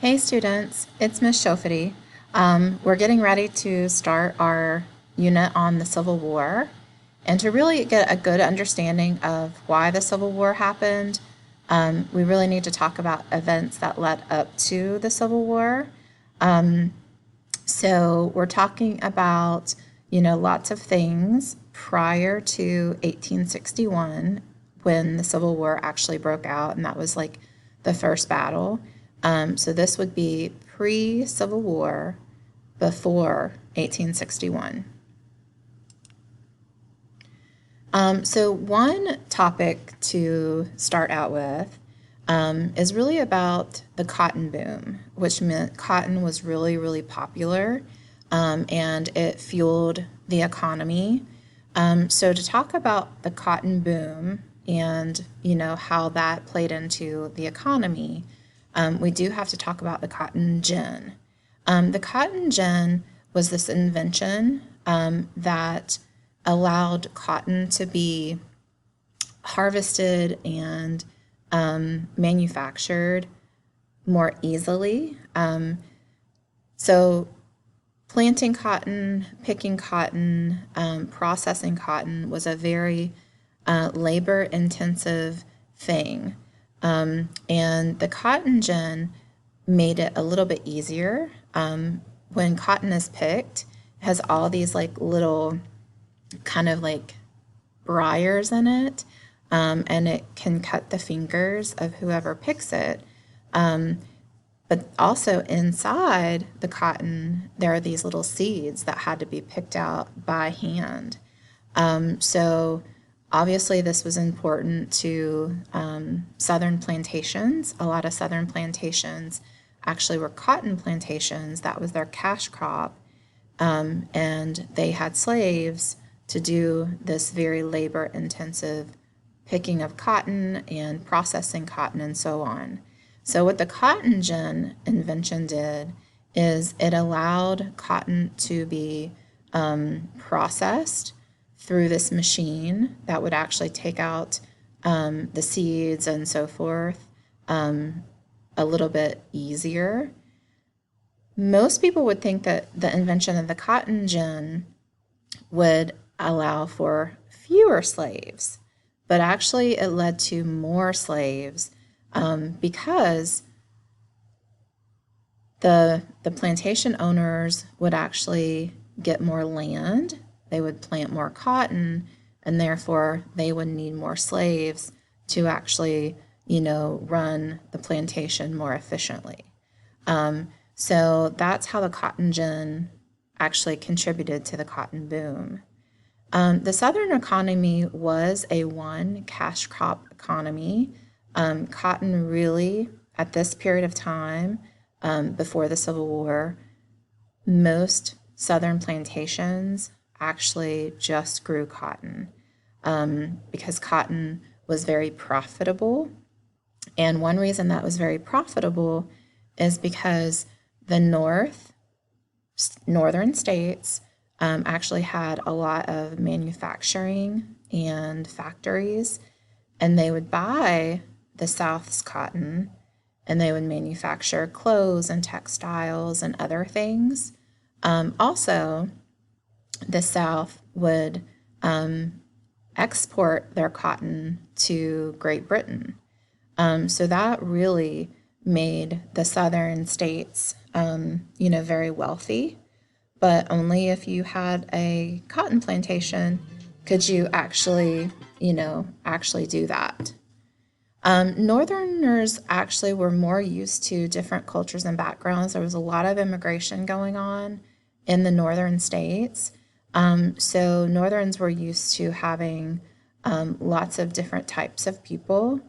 Hey students, it's Miss Shofity. We're getting ready to start our unit on the Civil War. And to really get a good understanding of why the Civil War happened, we really need to talk about events that led up to the Civil War. So we're talking about, lots of things prior to 1861 when the Civil War actually broke out, and that was like the first battle. So this would be pre-Civil War, before 1861. So one topic to start out with is really about the cotton boom, which meant cotton was really, really popular, and it fueled the economy. So to talk about the cotton boom and how that played into the economy, we do have to talk about the cotton gin. The cotton gin was this invention that allowed cotton to be harvested and manufactured more easily. So planting cotton, picking cotton, processing cotton was a very labor-intensive thing. And the cotton gin made it a little bit easier. When cotton is picked, it has all these like little kind of like briars in it, and it can cut the fingers of whoever picks it. But also inside the cotton, there are these little seeds that had to be picked out by hand. So obviously this was important to southern plantations. A lot of southern plantations actually were cotton plantations. That was their cash crop. And they had slaves to do this very labor-intensive picking of cotton and processing cotton and so on. So what the cotton gin invention did is it allowed cotton to be processed through this machine that would actually take out the seeds and so forth a little bit easier. Most people would think that the invention of the cotton gin would allow for fewer slaves, but actually it led to more slaves because the plantation owners would actually get more land, they would plant more cotton, and therefore they would need more slaves to actually, run the plantation more efficiently. So that's how the cotton gin actually contributed to the cotton boom. The Southern economy was a one cash crop economy. Cotton really, at this period of time, before the Civil War, most Southern plantations actually just grew cotton because cotton was very profitable. And one reason that was very profitable is because the northern states actually had a lot of manufacturing and factories, and they would buy the South's cotton and they would manufacture clothes and textiles and other things. Also, the South would export their cotton to Great Britain. So that really made the southern states, very wealthy, but only if you had a cotton plantation could you actually, actually do that. Northerners actually were more used to different cultures and backgrounds. There was a lot of immigration going on in the northern states. So Northerns were used to having lots of different types of people.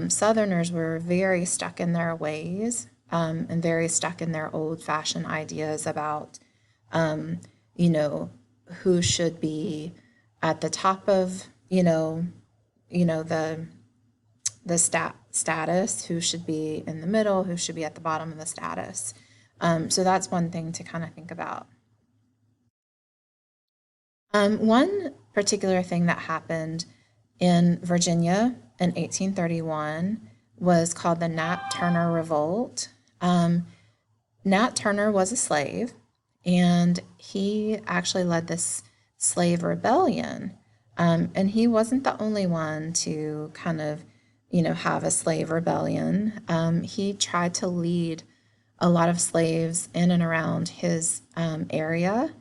Southerners were very stuck in their ways and very stuck in their old-fashioned ideas about, who should be at the top of, the status, who should be in the middle, who should be at the bottom of the status. So that's one thing to kind of think about. One particular thing that happened in Virginia in 1831 was called the Nat Turner Revolt. Nat Turner was a slave, and he actually led this slave rebellion. And he wasn't the only one to kind of, have a slave rebellion. He tried to lead a lot of slaves in and around his area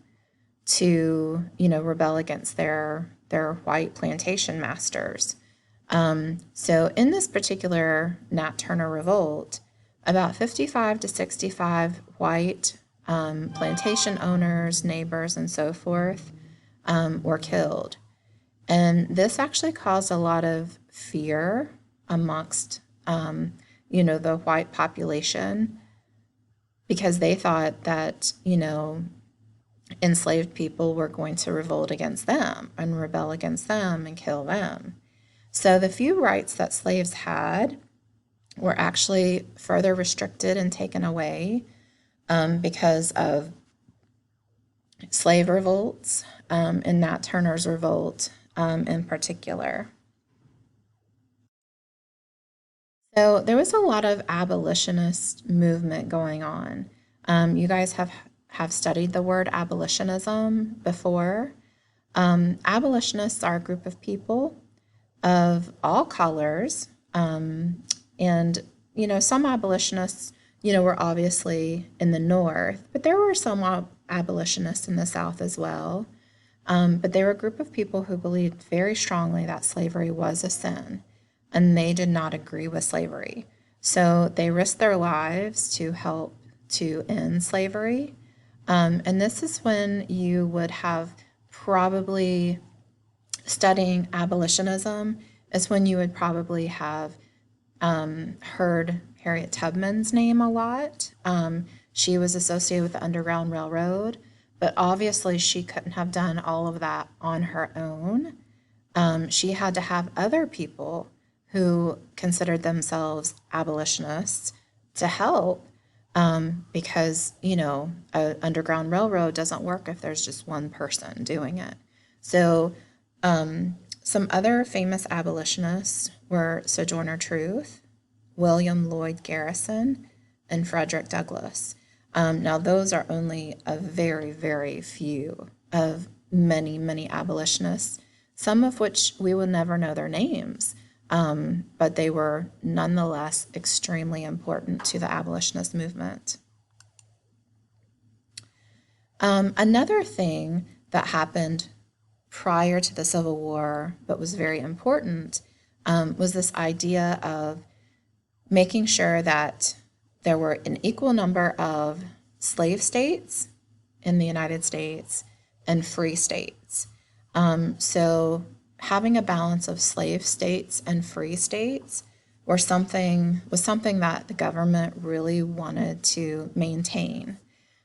to, rebel against their white plantation masters. So in this particular Nat Turner revolt, about 55 to 65 white plantation owners, neighbors, and so forth were killed. And this actually caused a lot of fear amongst, the white population, because they thought that, enslaved people were going to revolt against them and rebel against them and kill them. So the few rights that slaves had were actually further restricted and taken away because of slave revolts and Nat Turner's revolt in particular. So there was a lot of abolitionist movement going on. You guys have studied the word abolitionism before. Abolitionists are a group of people of all colors. And, some abolitionists, were obviously in the North, but there were some abolitionists in the South as well. But they were a group of people who believed very strongly that slavery was a sin, and they did not agree with slavery. So they risked their lives to help to end slavery. And this is when you would have probably studying abolitionism is when you would probably have heard Harriet Tubman's name a lot. She was associated with the Underground Railroad, but obviously she couldn't have done all of that on her own. She had to have other people who considered themselves abolitionists to help because, an Underground Railroad doesn't work if there's just one person doing it. So some other famous abolitionists were Sojourner Truth, William Lloyd Garrison, and Frederick Douglass. Now, those are only a very, very few of many, many abolitionists, some of which we will never know their names, but they were nonetheless extremely important to the abolitionist movement. Another thing that happened prior to the Civil War, but was very important, was this idea of making sure that there were an equal number of slave states in the United States and free states. So having a balance of slave states and free states was something that the government really wanted to maintain.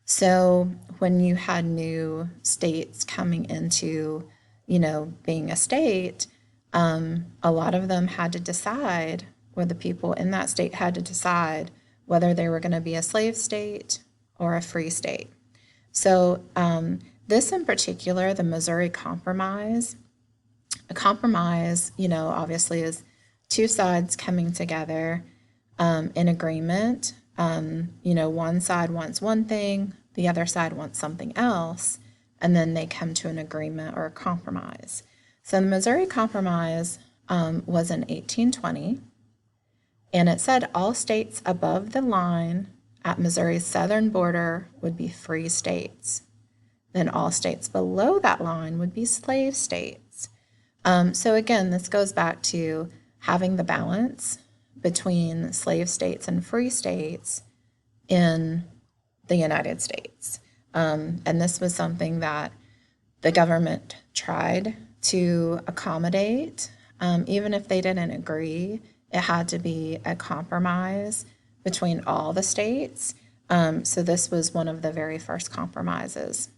So when you had new states coming into, being a state, a lot of them had to decide, or the people in that state had to decide whether they were going to be a slave state or a free state. So this in particular, the Missouri Compromise, a compromise, obviously is two sides coming together in agreement. One side wants one thing, the other side wants something else, and then they come to an agreement or a compromise. So the Missouri Compromise was in 1820, and it said all states above the line at Missouri's southern border would be free states. Then all states below that line would be slave states. So again, this goes back to having the balance between slave states and free states in the United States. And this was something that the government tried to accommodate. Even if they didn't agree, it had to be a compromise between all the states. So this was one of the very first compromises.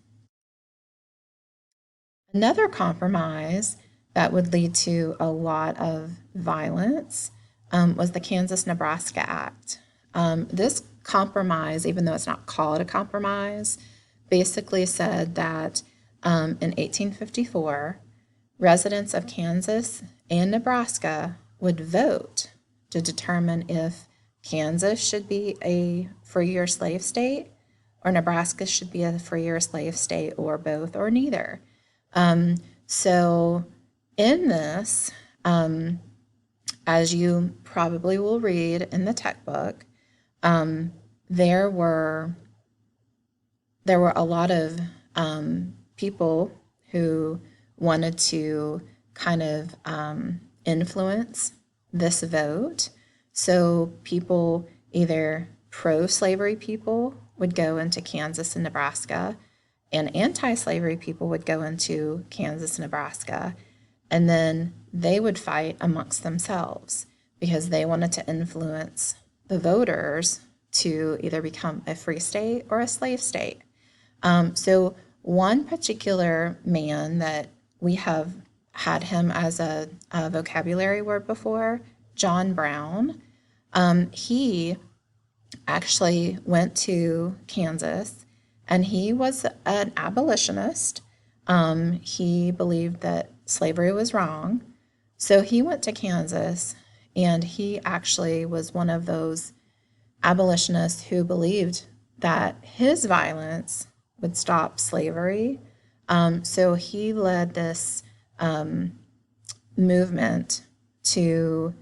Another compromise that would lead to a lot of violence was the Kansas-Nebraska Act. This compromise, even though it's not called a compromise, basically said that in 1854, residents of Kansas and Nebraska would vote to determine if Kansas should be a free or slave state, or Nebraska should be a free or slave state, or both, or neither. So in this, as you probably will read in the tech book, there were a lot of people who wanted to kind of influence this vote. So people, either pro-slavery people would go into Kansas and Nebraska, and anti-slavery people would go into Kansas and Nebraska, and then they would fight amongst themselves because they wanted to influence the voters to either become a free state or a slave state. So one particular man that we have had him as a vocabulary word before, John Brown, he actually went to Kansas, and he was an abolitionist. He believed that slavery was wrong. So he went to Kansas, and he actually was one of those abolitionists who believed that his violence would stop slavery. So he led this movement to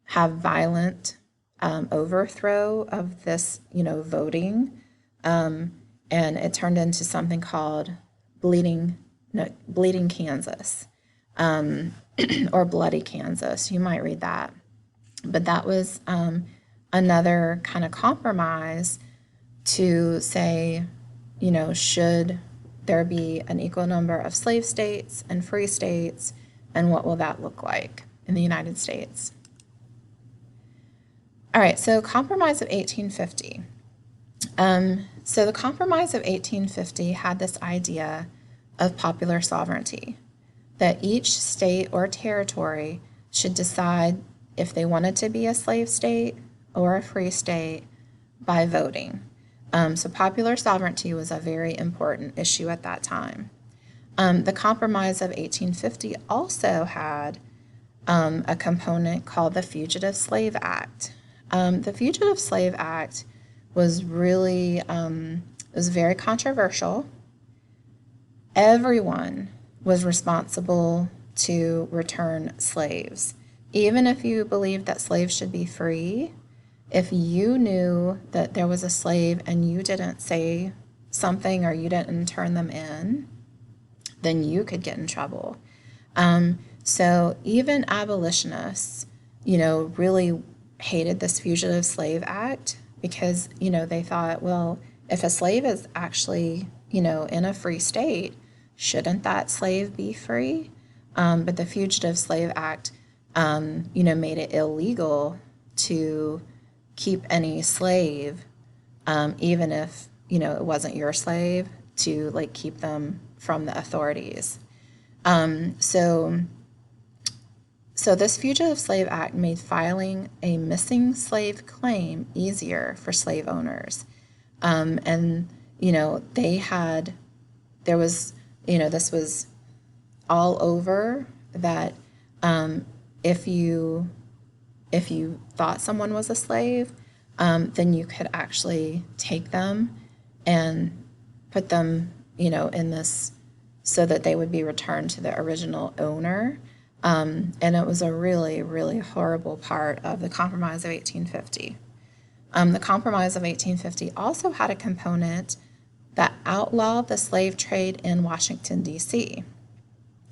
have violent overthrow of this, voting, and it turned into something called Bleeding Kansas, or Bloody Kansas. You might read that, but that was another kind of compromise to say, should there be an equal number of slave states and free states, and what will that look like in the United States? All right, so Compromise of 1850. So the Compromise of 1850 had this idea of popular sovereignty, that each state or territory should decide if they wanted to be a slave state or a free state by voting. So popular sovereignty was a very important issue at that time. The Compromise of 1850 also had a component called the Fugitive Slave Act. The Fugitive Slave Act was really, it was very controversial. Everyone was responsible to return slaves. Even if you believed that slaves should be free, if you knew that there was a slave and you didn't say something or you didn't turn them in, then you could get in trouble. So even abolitionists, really hated this Fugitive Slave Act because, they thought, well, if a slave is actually, in a free state, shouldn't that slave be free? But the Fugitive Slave Act, made it illegal to keep any slave, even if, it wasn't your slave, to keep them from the authorities. So this Fugitive Slave Act made filing a missing slave claim easier for slave owners. And, there was, this was all over that if you thought someone was a slave, then you could actually take them and put them, in this so that they would be returned to the original owner. And it was a really, really horrible part of the Compromise of 1850. The Compromise of 1850 also had a component that outlawed the slave trade in Washington, D.C.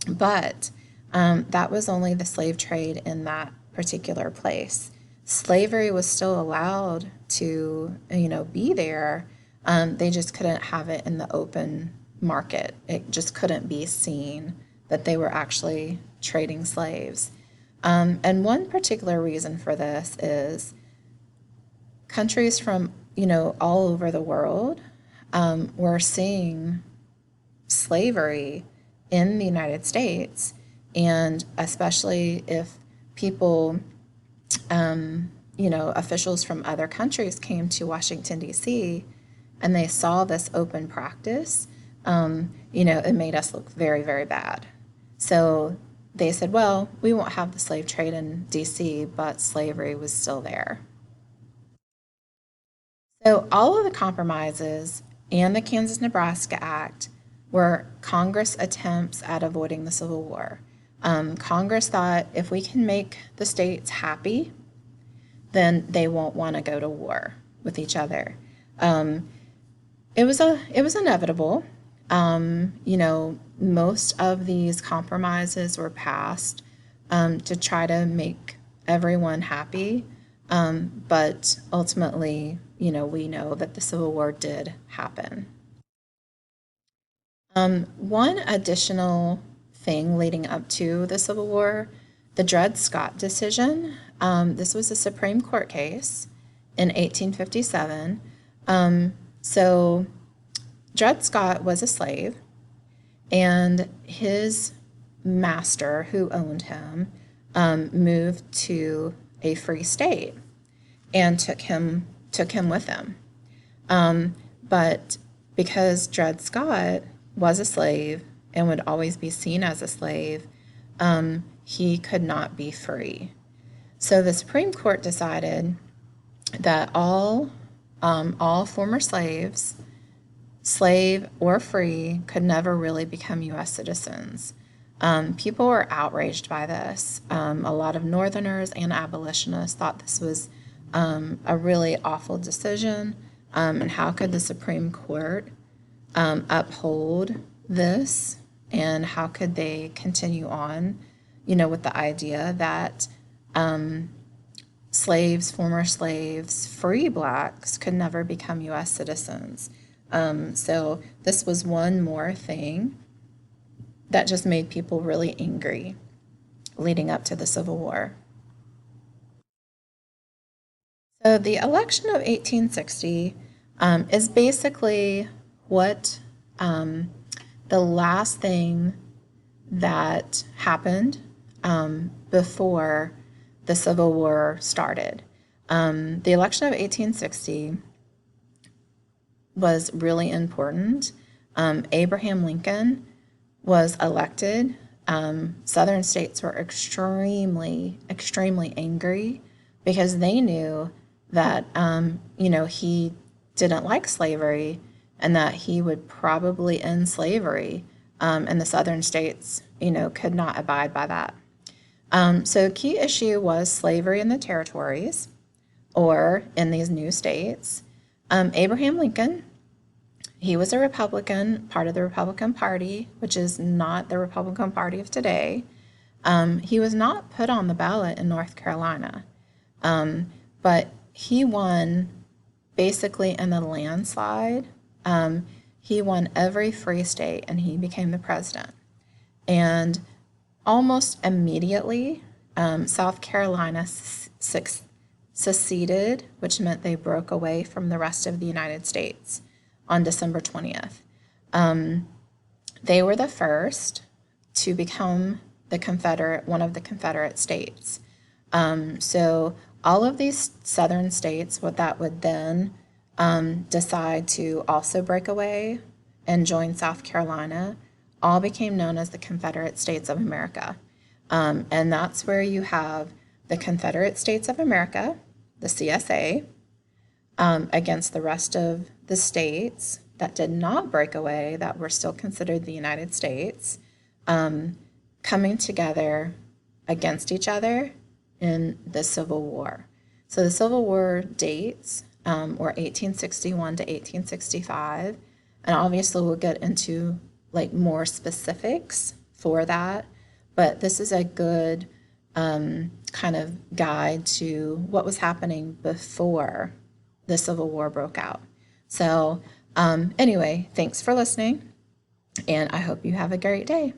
But that was only the slave trade in that particular place. Slavery was still allowed to, be there. They just couldn't have it in the open market. It just couldn't be seen that they were actually trading slaves. And one particular reason for this is countries from, all over the world were seeing slavery in the United States, and especially if people, officials from other countries came to Washington, D.C., and they saw this open practice, it made us look very, very bad. So they said, well, we won't have the slave trade in D.C., but slavery was still there. So all of the compromises and the Kansas-Nebraska Act were Congress attempts at avoiding the Civil War. Congress thought if we can make the states happy, then they won't want to go to war with each other. It was inevitable. Most of these compromises were passed to try to make everyone happy, but ultimately, we know that the Civil War did happen. One additional thing leading up to the Civil War, the Dred Scott decision. This was a Supreme Court case in 1857. So Dred Scott was a slave, and his master, who owned him, moved to a free state and took him with him. But because Dred Scott was a slave and would always be seen as a slave, he could not be free. So the Supreme Court decided that all former slaves, slave or free, could never really become U.S. citizens. People were outraged by this. A lot of Northerners and abolitionists thought this was a really awful decision, and how could the Supreme Court uphold this, and how could they continue on, with the idea that slaves, former slaves, free blacks could never become U.S. citizens. So this was one more thing that just made people really angry leading up to the Civil War. So the election of 1860 is basically what the last thing that happened before the Civil War started. The election of 1860 was really important. Abraham Lincoln was elected. Southern states were extremely, extremely angry because they knew that, he didn't like slavery and that he would probably end slavery. And the Southern states, could not abide by that. So a key issue was slavery in the territories or in these new states. Abraham Lincoln, he was a Republican, part of the Republican Party, which is not the Republican Party of today. He was not put on the ballot in North Carolina, but he won basically in a landslide. He won every free state, and he became the president. And almost immediately, South Carolina seceded, which meant they broke away from the rest of the United States on December 20th. They were the first to become one of the Confederate states. So all of these southern states, that would then decide to also break away and join South Carolina, all became known as the Confederate States of America. And that's where you have the Confederate States of America, the CSA, against the rest of the states that did not break away, that were still considered the United States, coming together against each other in the Civil War. So the Civil War dates were 1861 to 1865, and obviously we'll get into more specifics for that, but this is a good kind of guide to what was happening before the Civil War broke out. So anyway, thanks for listening, and I hope you have a great day.